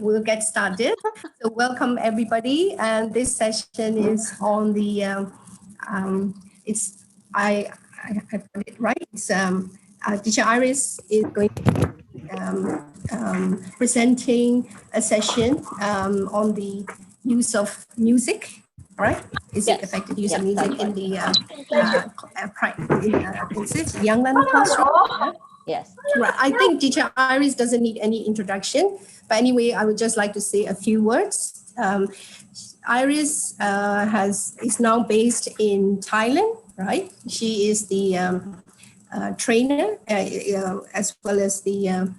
we'll get started. So welcome everybody, and this session is on the it's I put it right. It's Teacher Iris is going to be presenting a session on the use of music. Right? Is it effective use of music in the young learner classroom? Yeah? Yes. Right. I think Teacher Iris doesn't need any introduction, but anyway, I would just like to say a few words. Iris is now based in Thailand, right? She is the trainer as well as the.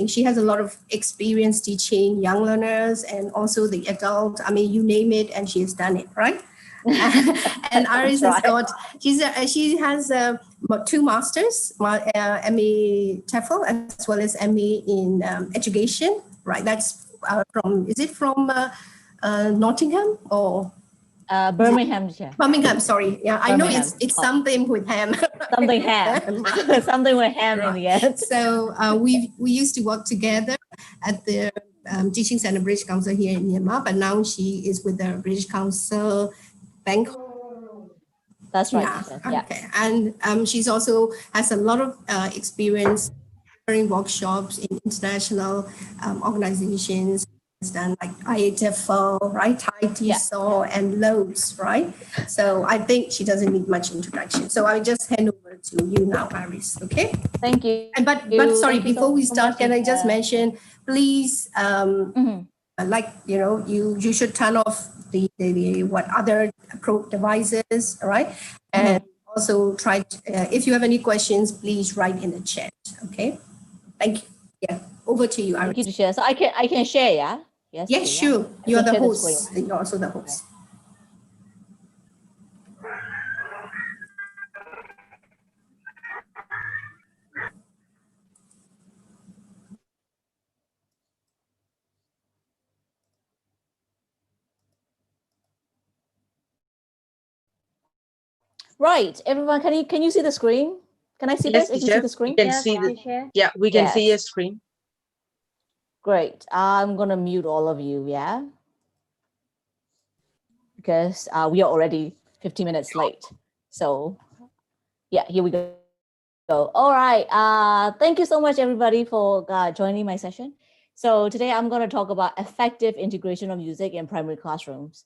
She has a lot of experience teaching young learners and also the adult. You name it, and she has done it, right? And Iris has got. She has two masters, MA TEFL as well as MA in education, right? That's from. Is it from Nottingham or? Birmingham. Birmingham, sorry. Yeah, I know it's something with ham. Something ham. Something with ham in the end. So we used to work together at the Teaching Center British Council here in Myanmar, but now she is with the British Council Bangkok. That's right. Yeah. Okay. And she's also has a lot of experience during workshops in international organizations. Done like IATFL, right? Thai TESOL and loads, right? So I think she doesn't need much introduction. So I'll just hand over to you now, Iris. Okay? Thank you. But sorry, before we start, can I just mention, please, you should turn off the what other devices, right? And also try to, if you have any questions, please write in the chat. Okay? Thank you. Yeah, over to you, Iris. Thank you to share. So I can share, yeah. Yes, sure. You are the host. You're also the host. Right, everyone, can you see the screen? Can I see this? If you see the screen? We can see we can see your screen. Great. I'm gonna mute all of you, yeah? Because we are already 15 minutes late. So yeah, here we go. All right. Thank you so much, everybody, for joining my session. So today I'm going to talk about effective integration of music in primary classrooms.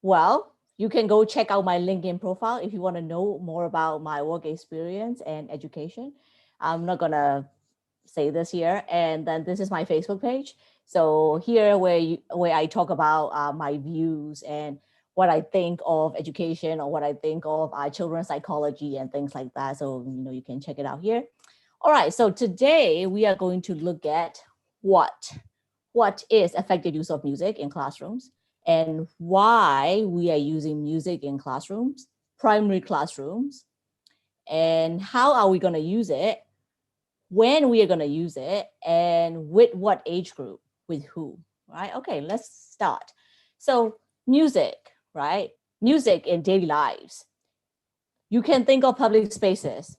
Well, you can go check out my LinkedIn profile if you want to know more about my work experience and education. I'm not going to say this here. And then this is my Facebook page. So here where I talk about my views and what I think of education or what I think of children's psychology and things like that. So, you can check it out here. All right, so today we are going to look at what is effective use of music in classrooms and why we are using music in classrooms, primary classrooms, and how are we going to use it, when we are going to use it, and with what age group, with who, right? Okay, let's start. So music, right? Music in daily lives. You can think of public spaces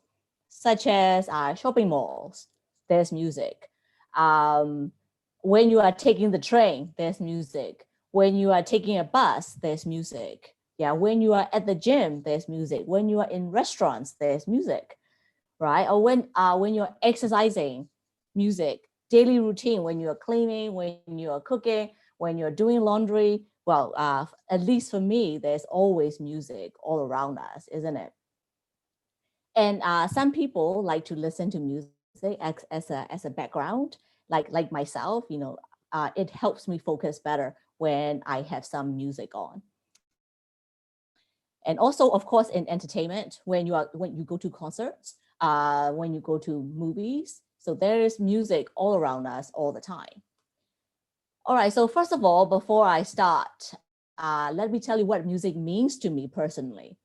such as shopping malls, there's music. When you are taking the train, there's music. When you are taking a bus, there's music. Yeah, when you are at the gym, there's music. When you are in restaurants, there's music, right? Or when you're exercising, music. Daily routine, when you're cleaning, when you're cooking, when you're doing laundry. Well, at least for me, there's always music all around us, isn't it? And some people like to listen to music as a background, like myself. It helps me focus better when I have some music on. And also, of course, in entertainment, when you go to concerts, when you go to movies, so there is music all around us all the time. All right, so first of all, before I start, let me tell you what music means to me personally.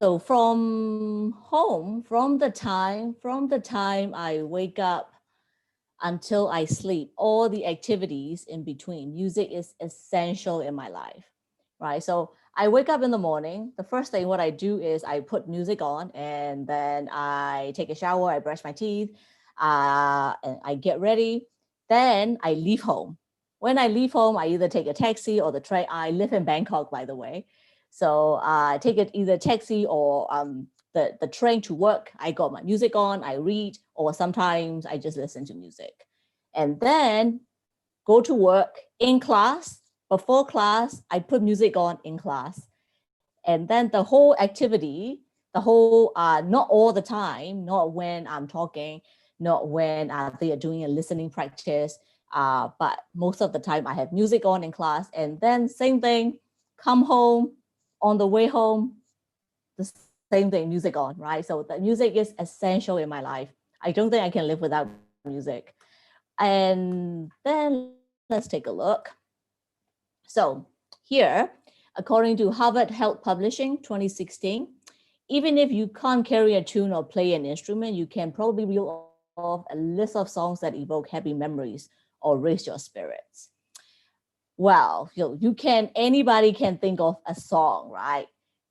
So from home, from the time I wake up until I sleep, all the activities in between, music is essential in my life, right? So I wake up in the morning, the first thing what I do is I put music on, and then I take a shower, I brush my teeth, and I get ready. Then I leave home. When I leave home, I either take a taxi or the train. I live in Bangkok, by the way. So I take it either taxi or the train to work. I got my music on, I read, or sometimes I just listen to music. And then go to work in class. Before class, I put music on in class. And then the whole activity, not all the time, not when I'm talking, not when they are doing a listening practice, but most of the time I have music on in class. And then same thing, come home, on the way home, the same thing, music on, right? So the music is essential in my life. I don't think I can live without music. And then let's take a look. So here, according to Harvard Health Publishing 2016, even if you can't carry a tune or play an instrument, you can probably reel off a list of songs that evoke happy memories or raise your spirits. Well, anybody can think of a song, right?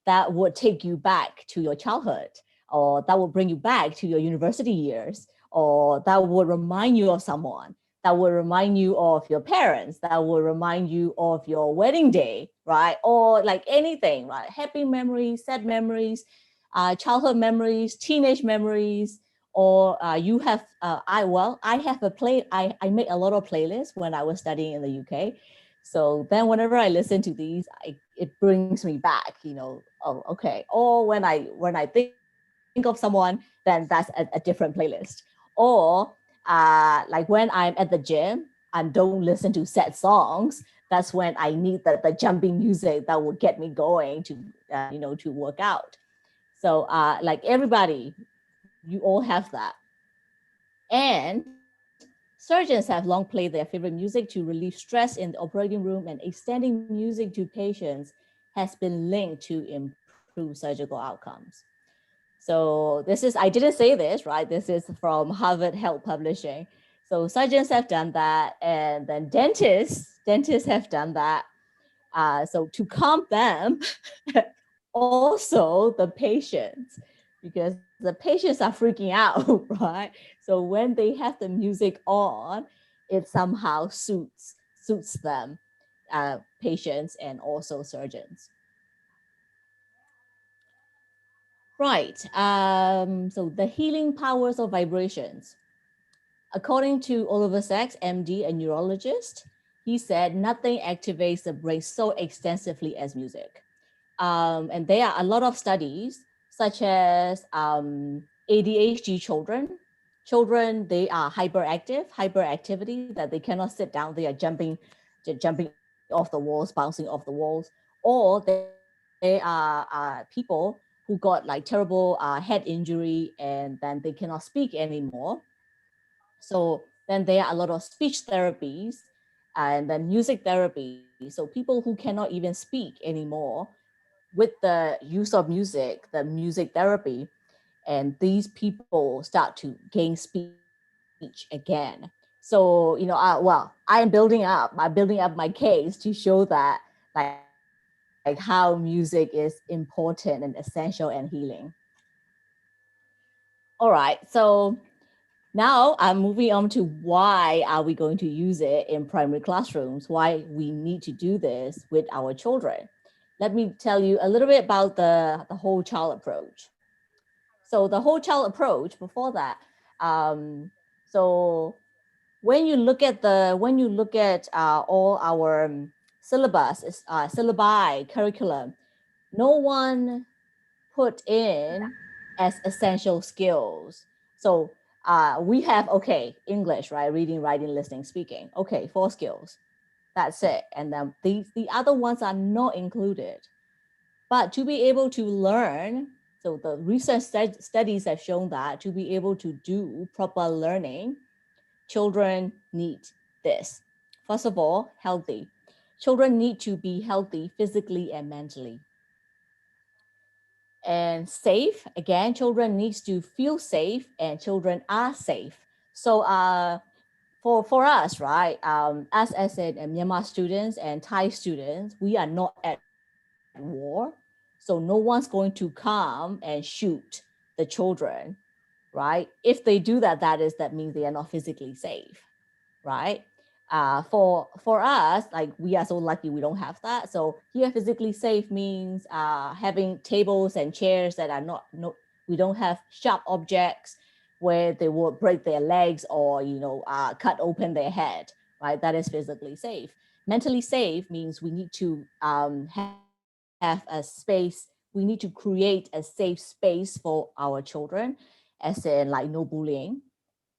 That would take you back to your childhood, or that will bring you back to your university years, or that would remind you of someone, that will remind you of your parents, that will remind you of your wedding day, right? Or like anything, right? Happy memories, sad memories, childhood memories, teenage memories, or you have, I have I made a lot of playlists when I was studying in the UK. So then whenever I listen to these, it brings me back, oh, okay. Or when I think of someone, then that's a different playlist. Or like when I'm at the gym and don't listen to sad songs, that's when I need the jumping music that will get me going to, to work out. So like everybody, you all have that. And surgeons have long played their favorite music to relieve stress in the operating room, and extending music to patients has been linked to improve surgical outcomes. So I didn't say this, right? This is from Harvard Health Publishing. So surgeons have done that, and then dentists have done that. So to calm them, also the patients, because the patients are freaking out, right? So when they have the music on, it somehow suits them, patients and also surgeons. Right, so the healing powers of vibrations. According to Oliver Sacks, MD, a neurologist, he said nothing activates the brain so extensively as music. And there are a lot of studies, such as ADHD children, they are hyperactivity, that they cannot sit down, they are jumping off the walls, bouncing off the walls, or they are people who got like terrible head injury, and then they cannot speak anymore. So then there are a lot of speech therapies and then music therapy. So people who cannot even speak anymore, with the use of music, the music therapy, and these people start to gain speech again. So, I'm building up my case to show that like how music is important and essential and healing. All right, so now I'm moving on to why are we going to use it in primary classrooms, why we need to do this with our children. Let me tell you a little bit about the whole child approach. So the whole child approach, before that, so when you look at all our syllabi, curriculum, no one put in as essential skills. So we have, okay, English, right? Reading, writing, listening, speaking. Okay, 4 skills. That's it. And then the other ones are not included. But to be able to learn, so the recent studies have shown that to be able to do proper learning, children need this. First of all, healthy. Children need to be healthy physically and mentally. And safe, again, children needs to feel safe, and children are safe. So for us, right, us as in Myanmar students and Thai students, we are not at war. So no one's going to come and shoot the children, right? If they do that, that means they are not physically safe, right? For us, like we are so lucky we don't have that. So here, physically safe means having tables and chairs that are we don't have sharp objects where they will break their legs or cut open their head, right? That is physically safe. Mentally safe means we need to have a space. We need to create a safe space for our children, as in like no bullying.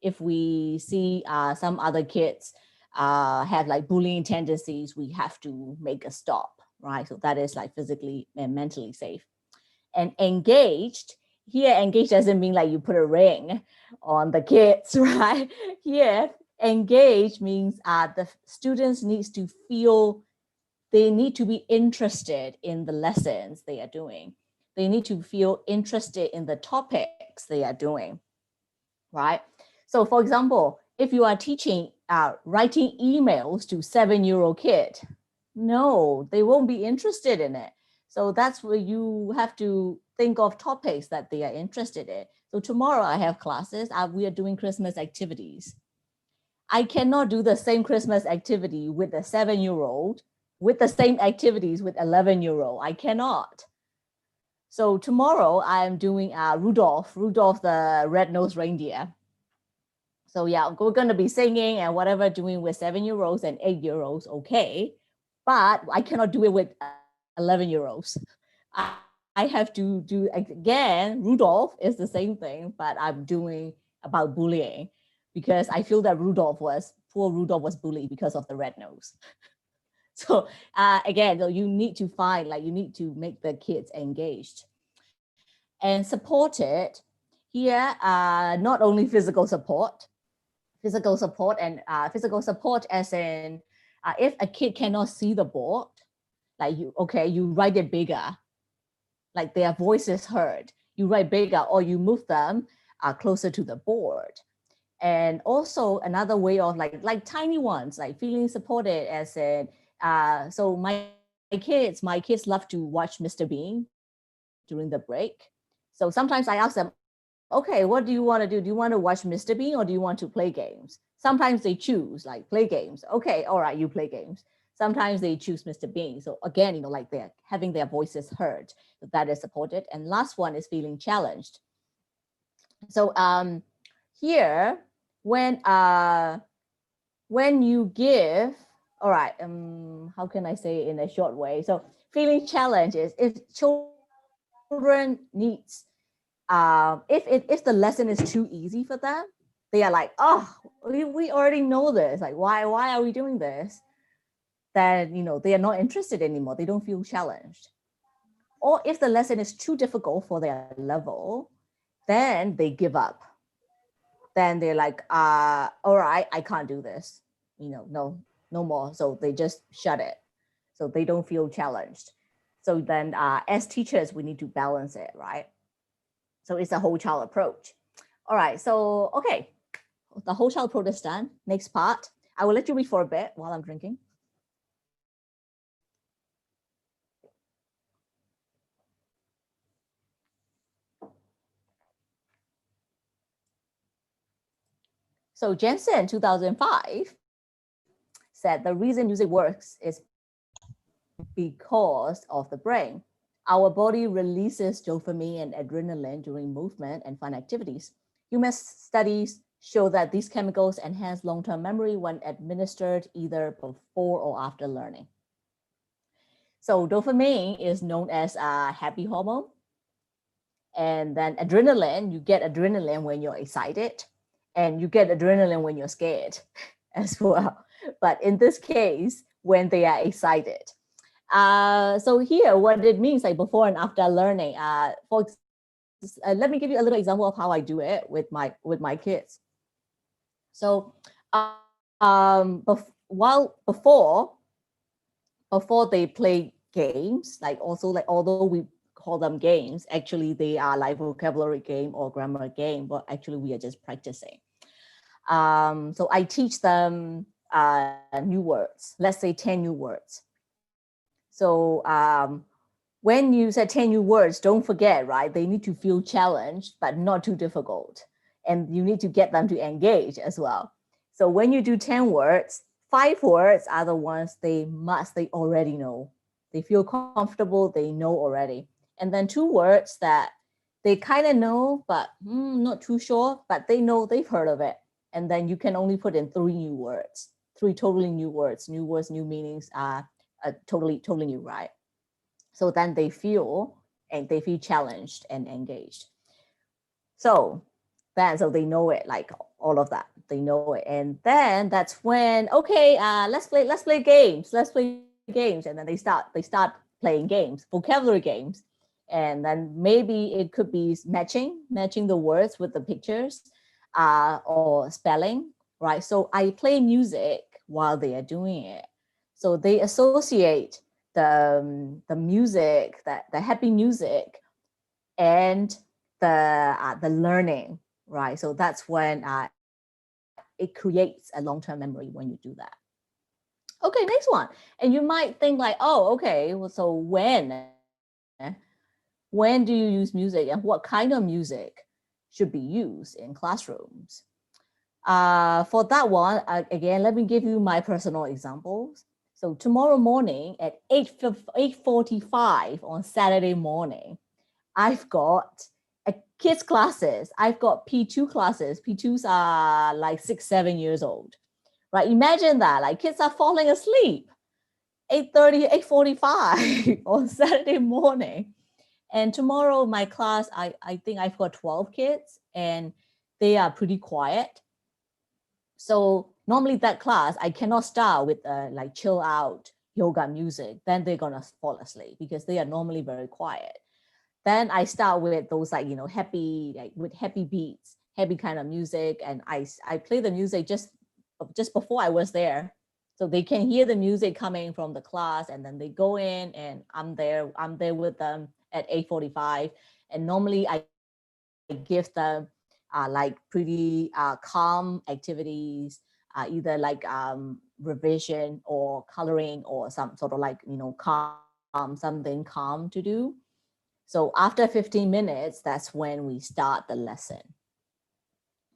If we see some other kids have like bullying tendencies, we have to make a stop, right? So that is like physically and mentally safe. And engaged, here engaged doesn't mean like you put a ring on the kids, right? Here, engaged means the students needs to feel, they need to be interested in the lessons they are doing. They need to feel interested in the topics they are doing, right? So for example, if you are teaching writing emails to 7-year-old kid, no, they won't be interested in it. So that's where you have to think of topics that they are interested in. So tomorrow I have classes, we are doing Christmas activities. I cannot do the same Christmas activity with a 7-year-old with the same activities with 11-year-old. I cannot. So tomorrow I'm doing Rudolph the red-nosed reindeer. So yeah, we're going to be singing and whatever doing with 7-year-olds and 8-year-olds, okay. But I cannot do it with 11-year-olds. I have to do, again, Rudolph is the same thing, but I'm doing about bullying because I feel that poor Rudolph was bullied because of the red nose. So again, you need to find, like you need to make the kids engaged and supported. Here, not only physical support and physical support as in if a kid cannot see the board, like you write it bigger, like their voice is heard, you write bigger or you move them closer to the board. And also another way of like tiny ones, like feeling supported as in so my kids love to watch Mr. Bean during the break. So sometimes I ask them, okay, what do you want to do? Do you want to watch Mr. Bean or do you want to play games? Sometimes they choose like play games. Okay, all right, you play games. Sometimes they choose Mr. Bean. So again, like they're having their voices heard. So that is supported. And last one is feeling challenged. So here, when you give, all right, how can I say it in a short way? So feeling challenged is if children needs, if the lesson is too easy for them, they are like, oh, we already know this. Like, why are we doing this? Then, they are not interested anymore. They don't feel challenged. Or if the lesson is too difficult for their level, then they give up. Then they're like, all right, I can't do this. No more. So they just shut it. So they don't feel challenged. So then as teachers, we need to balance it, right? So it's a whole child approach. All right, so, okay. The whole child approach is done. Next part. I will let you read for a bit while I'm drinking. So Jensen, 2005, said the reason music works is because of the brain. Our body releases dopamine and adrenaline during movement and fun activities. Human studies show that these chemicals enhance long-term memory when administered either before or after learning. So dopamine is known as a happy hormone. And then adrenaline, you get adrenaline when you're excited, and you get adrenaline when you're scared as well. But in this case, when they are excited. So here, what it means, like before and after learning, let me give you a little example of how I do it with my kids. So before they play games, like although we call them games, actually they are like vocabulary game or grammar game, but actually we are just practicing. So I teach them new words, let's say 10 new words. So when you say 10 new words, don't forget, right? They need to feel challenged, but not too difficult. and you need to get them to engage as well. So when you do 10 words, 5 words are the ones they already know. They feel comfortable, they know already. And then 2 words that they kind of know, but not too sure, but they know, they've heard of it. And then you can only put in 3 new words, 3 totally new words, new meanings are totally new, right? So then they feel challenged and engaged. So they know it, like all of that, they know it. And then that's when, okay, let's play games. And then they start playing games, vocabulary games. And then maybe it could be matching the words with the pictures, or spelling, right? So I play music while they are doing it. So they associate the music, the happy music, and the learning, right? So that's when it creates a long-term memory when you do that. Okay, next one. And you might think like, oh, okay, well, so when do you use music, and what kind of music should be used in classrooms? For that one, again, let me give you my personal examples. So tomorrow morning at 8:45 on Saturday morning, I've got kids classes. I've got P2 classes. P2s are like 6, 7 years old, right? Imagine that, like kids are falling asleep, 8:30, 8:45 on Saturday morning. And tomorrow my class, I think I've got 12 kids and they are pretty quiet. So normally that class, I cannot start with like chill out yoga music. Then they're gonna fall asleep because they are normally very quiet. Then I start with those like, happy, like with happy beats, happy kind of music. And I play the music just before I was there. So they can hear the music coming from the class, and then they go in and I'm there with them at 8:45. And normally I give them like pretty calm activities, either like revision or coloring or some sort of like, something calm to do. So after 15 minutes, that's when we start the lesson.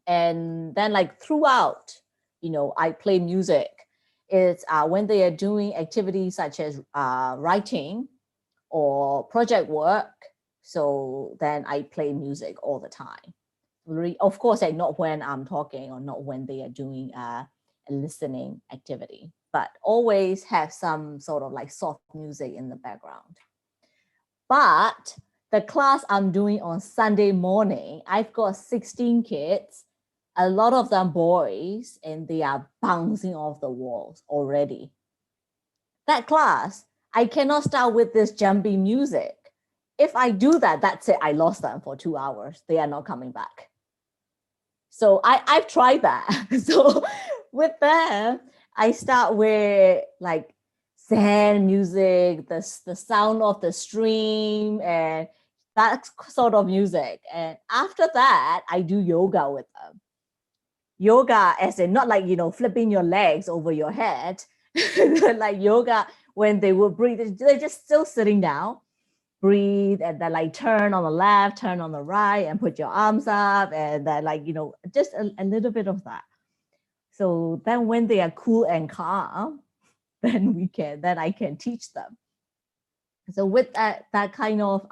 And then like throughout, I play music. It's when they are doing activities such as writing or project work. So then I play music all the time. Of course, like not when I'm talking or not when they are doing a listening activity, but always have some sort of like soft music in the background. But the class I'm doing on Sunday morning, I've got 16 kids, a lot of them boys, and they are bouncing off the walls already. That class, I cannot start with this jumpy music. If I do that, that's it. I lost them for 2 hours. They are not coming back. So I've tried that. So with them, I start with like sand music, the sound of the stream, and that sort of music. And after that, I do yoga with them. Yoga as in not like, flipping your legs over your head, like yoga when they will breathe, they're just still sitting down, breathe, and then like turn on the left, turn on the right, and put your arms up, and then like, just a little bit of that. So then when they are cool and calm, then I can teach them. So with that kind of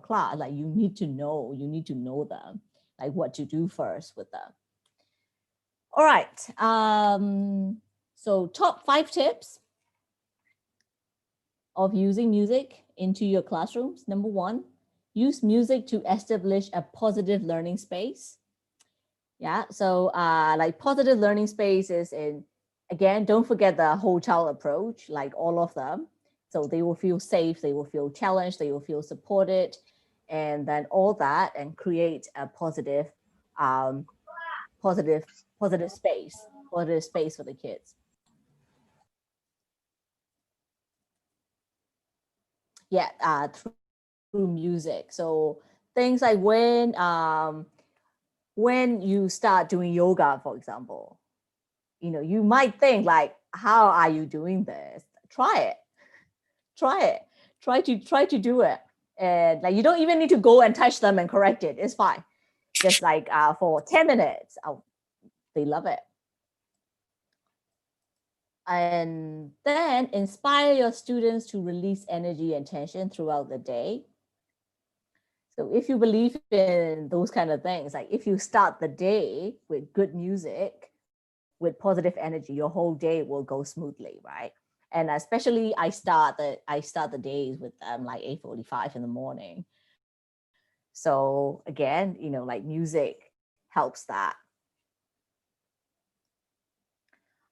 class, like you need to know them, like what to do first with them. All right. So top 5 tips of using music into your classrooms. Number 1, use music to establish a positive learning space. Yeah, so like positive learning spaces, and again, don't forget the whole child approach, like all of them. So they will feel safe, they will feel challenged, they will feel supported, and then all that, and create a positive space for the kids. Yeah, through music. So things like when you start doing yoga, for example, you might think like, how are you doing this? Try it. Try to do it. And like, you don't even need to go and touch them and correct it. It's fine. just like for 10 minutes. Oh, they love it. And then inspire your students to release energy and tension throughout the day. So if you believe in those kind of things, like if you start the day with good music, with positive energy, your whole day will go smoothly, right? And especially I start the days with like 8:45 in the morning. So again, like music helps that.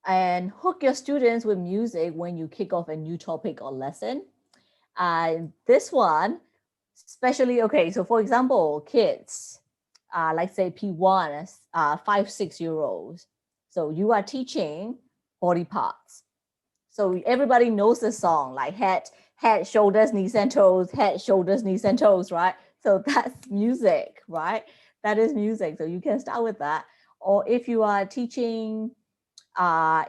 And hook your students with music when you kick off a new topic or lesson. This one, especially, okay, so for example, kids, like say P1, 5-6-year-olds. So you are teaching body parts. So everybody knows the song, like head, shoulders, knees and toes, head, shoulders, knees and toes, right? So that's music, right? That is music. So you can start with that. Or if you are teaching can,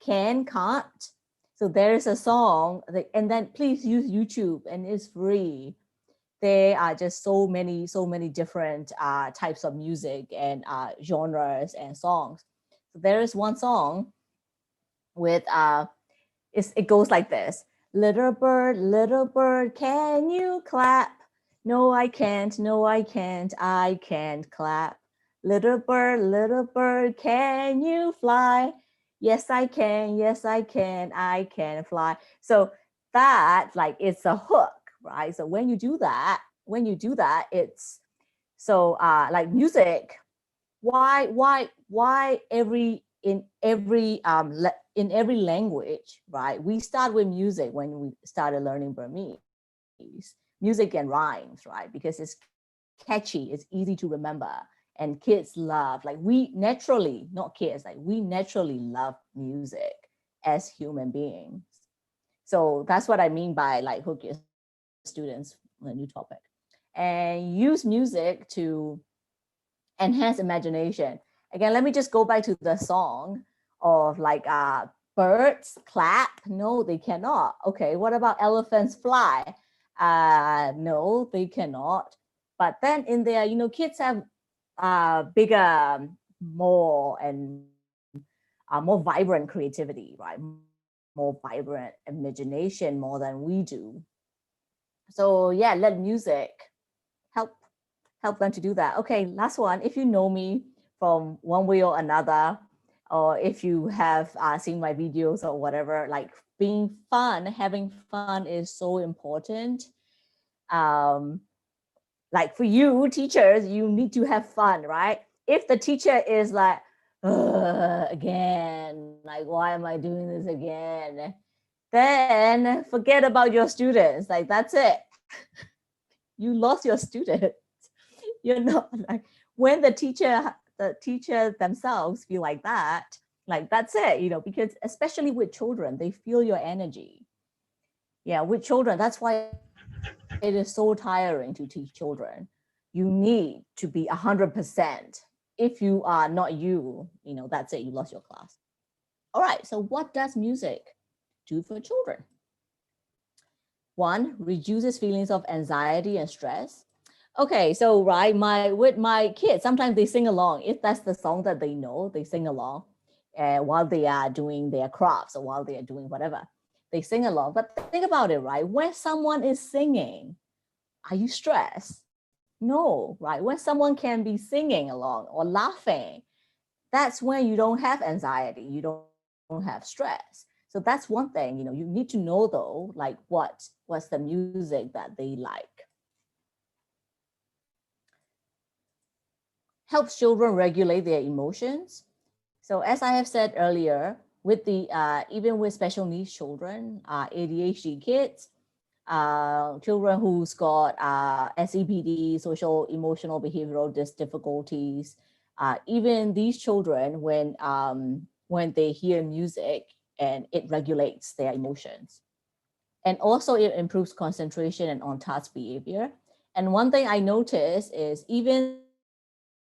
can't. So there is a song, and then please use YouTube, and it's free. There are just so many different types of music and genres and songs. So there is one song with it goes like this: little bird, can you clap? No, I can't. No, I can't. I can't clap. Little bird, can you fly? Yes, I can. Yes, I can. I can fly. So that, like, it's a hook, right? So when you do that, it's so like music. Why in every language, right? We start with music when we started learning Burmese, music and rhymes, right? Because it's catchy, it's easy to remember, and kids love, like we naturally, not kids, like we naturally love music as human beings. So that's what I mean by like hook your students on a new topic, and use music to enhance imagination. Again, let me just go back to the song of like birds clap. No, they cannot. Okay, what about elephants fly? No, they cannot. But then in there, kids have bigger, more vibrant creativity, right? More vibrant imagination, more than we do. So yeah, let music help them to do that. Okay, last one. If you know me from one way or another, or if you have seen my videos or whatever, like having fun is so important. Like for you teachers, you need to have fun, right? If the teacher is like, again, like, why am I doing this again? Then forget about your students. Like, that's it. You lost your student. You're not like, when the teacher themselves feel like that's it, because especially with children, they feel your energy. Yeah, with children, that's why it is so tiring to teach children. You need to be 100%. If you are not that's it, you lost your class. All right, so what does music do for children? One, reduces feelings of anxiety and stress. Okay, so right, with my kids, sometimes they sing along. If that's the song that they know, they sing along while they are doing their crafts or while they are doing whatever. They sing along. But think about it, right? When someone is singing, are you stressed? No, right? When someone can be singing along or laughing, that's when you don't have anxiety, you don't have stress. So that's one thing, you need to know though, like what's the music that they like. Helps children regulate their emotions. So as I have said earlier, with the even with special needs children, ADHD kids, children who's got SEPD, social emotional behavioral difficulties, even these children, when they hear music, and it regulates their emotions. And also it improves concentration and on-task behavior. And one thing I noticed is even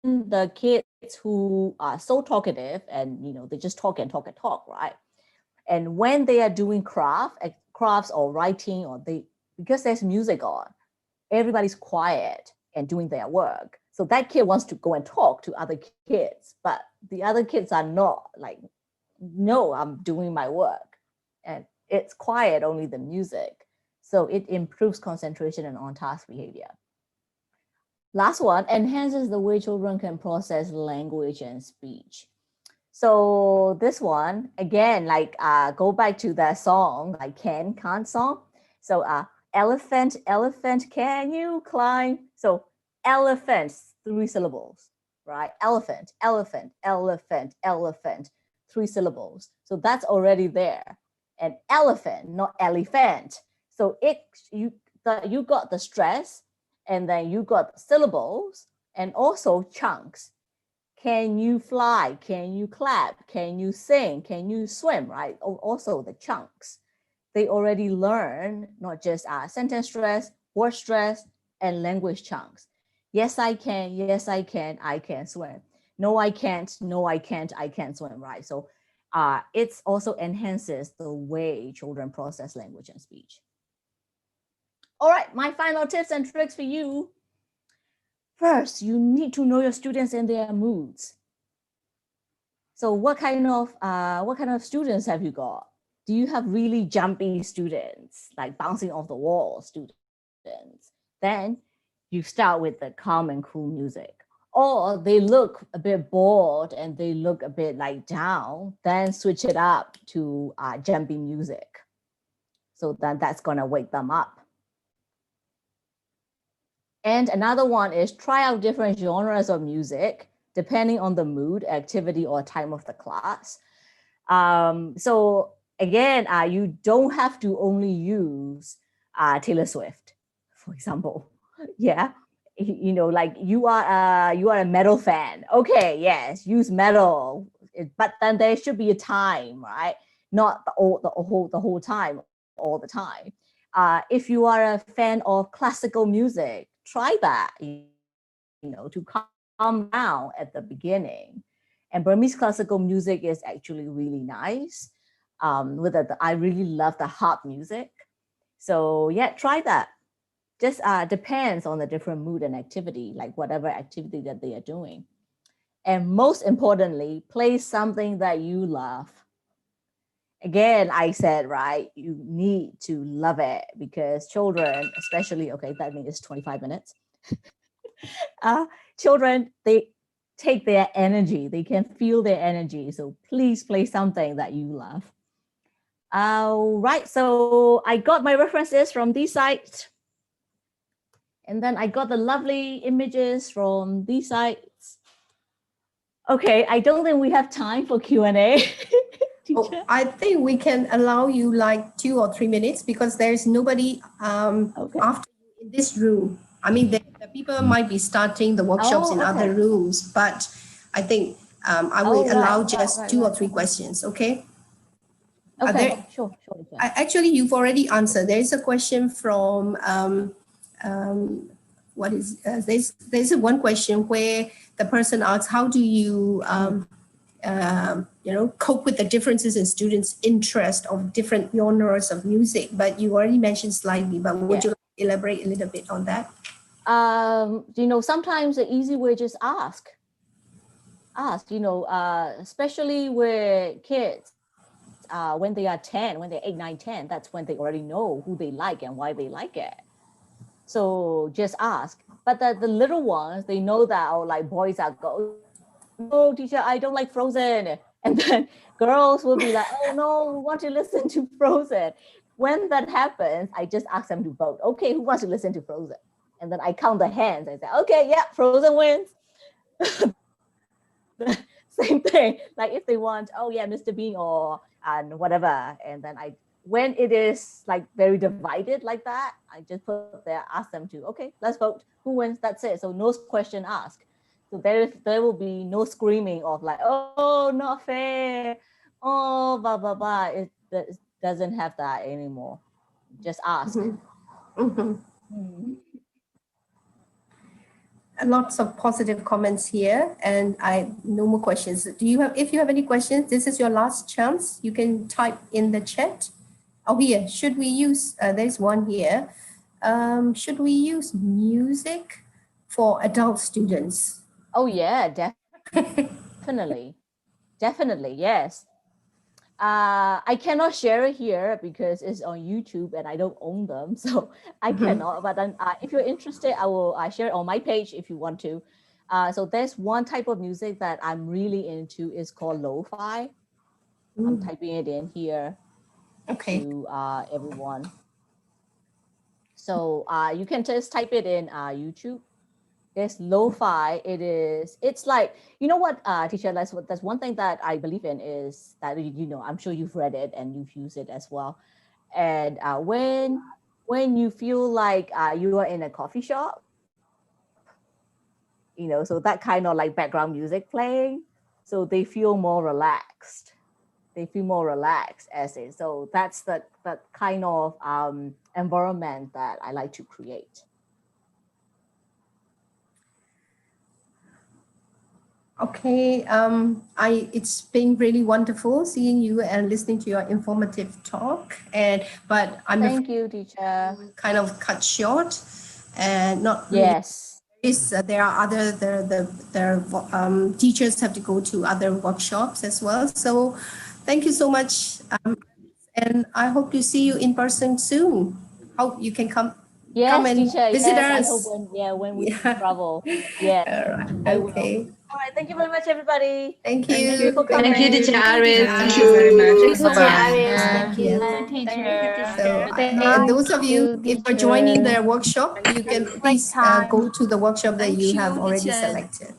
the kids who are so talkative and they just talk and talk and talk, right? And when they are doing crafts or writing, or because there's music on, everybody's quiet. and doing their work. So that kid wants to go and talk to other kids, but the other kids are not like, no, I'm doing my work. And it's quiet, only the music. So it improves concentration and on-task behavior. Last one, enhances the way children can process language and speech. So this one, again, like go back to that song, like can't song. So elephant, elephant, can you climb? So elephant, 3 syllables, right? Elephant, elephant, elephant, elephant, 3 syllables. So that's already there. And elephant, not elephant. So you got the stress, and then you got syllables and also chunks. Can you fly? Can you clap? Can you sing? Can you swim, right? Also the chunks. They already learn not just sentence stress, word stress, and language chunks. Yes, I can. Yes, I can swim. No, I can't. No, I can't swim, right? So it also enhances the way children process language and speech. All right, my final tips and tricks for you. First, you need to know your students and their moods. So what kind of students have you got? Do you have really jumpy students, like bouncing off the wall students? Then you start with the calm and cool music. Or they look a bit bored and they look a bit like down, then switch it up to jumpy music. So then that's gonna wake them up. And another one is try out different genres of music, depending on the mood, activity, or time of the class. So again, you don't have to only use Taylor Swift, for example. Yeah, you know, like you are a metal fan. Okay, yes, use metal, but then there should be a time, right? Not the whole time, all the time. If you are a fan of classical music, try that, you know, to calm down at the beginning. And Burmese classical music is actually really nice. I really love the harp music. So yeah, try that. Just depends on the different mood and activity, like whatever activity that they are doing. And most importantly, play something that you love. Again, I said, right, you need to love it because children, especially, okay, that means it's 25 minutes. Children, they take their energy, they can feel their energy. So please play something that you love. All right, so I got my references from these sites. And then I got the lovely images from these sites. Okay, I don't think we have time for Q&A. Oh, I think we can allow you like 2 or 3 minutes because there's nobody after you in this room. I mean, the people might be starting the workshops in other rooms, but I think I will allow just 2 or 3 questions, okay? Okay, sure. Actually, you've already answered. There is a question from, there's one question where the person asks, how do you, cope with the differences in students' interest of different genres of music? But you already mentioned slightly, but would you elaborate a little bit on that? Sometimes the easy way just ask, especially with kids, when they are 10, when they're 8, 9, 10, that's when they already know who they like and why they like it. So just ask. But the little ones, they know that, or like boys are go, no, teacher, I don't like Frozen. And then girls will be like, oh no, we want to listen to Frozen. When that happens, I just ask them to vote. Okay, who wants to listen to Frozen? And then I count the hands and say, okay, yeah, Frozen wins. Same thing. Like if they want, oh yeah, Mr. Bean or and whatever. And then when it is like very divided like that, I just put there, ask them to, okay, let's vote. Who wins? That's it. So no question asked. So there will be no screaming of like, oh, not fair. Oh, blah, blah, blah. It doesn't have that anymore. Just ask. Mm-hmm. Mm-hmm. Lots of positive comments here, and no more questions. If you have any questions, this is your last chance. You can type in the chat. Oh, here, should we use, there's one here. Should we use music for adult students? Oh yeah, definitely, yes. I cannot share it here because it's on YouTube and I don't own them, so I cannot. But then, if you're interested, I will share it on my page if you want to. So there's one type of music that I'm really into. Is called lo-fi. I'm typing it in here to everyone. So you can just type it in YouTube. There's lo-fi. It's like, you know what, teacher, that's one thing that I believe in is that, I'm sure you've read it and you've used it as well. And when you feel like you are in a coffee shop, so that kind of like background music playing, so they feel more relaxed. So that's the kind of environment that I like to create. Okay, it's been really wonderful seeing you and listening to your informative talk. But thank you, teacher. Kind of cut short, and not yes. There are other teachers have to go to other workshops as well. So, thank you so much, and I hope to see you in person soon. Hope you can come. Yes, come and teacher. Visit yes, us. I hope when we travel. Yeah. All right. Okay. All right. Thank you very much, everybody. Thank you. Thank you for coming. Thank you, teacher Iris. Thank you very much. Thank you, Iris. Thank you. Teacher. So, and those of you, if you're joining the workshop, you can please go to the workshop that you have already selected.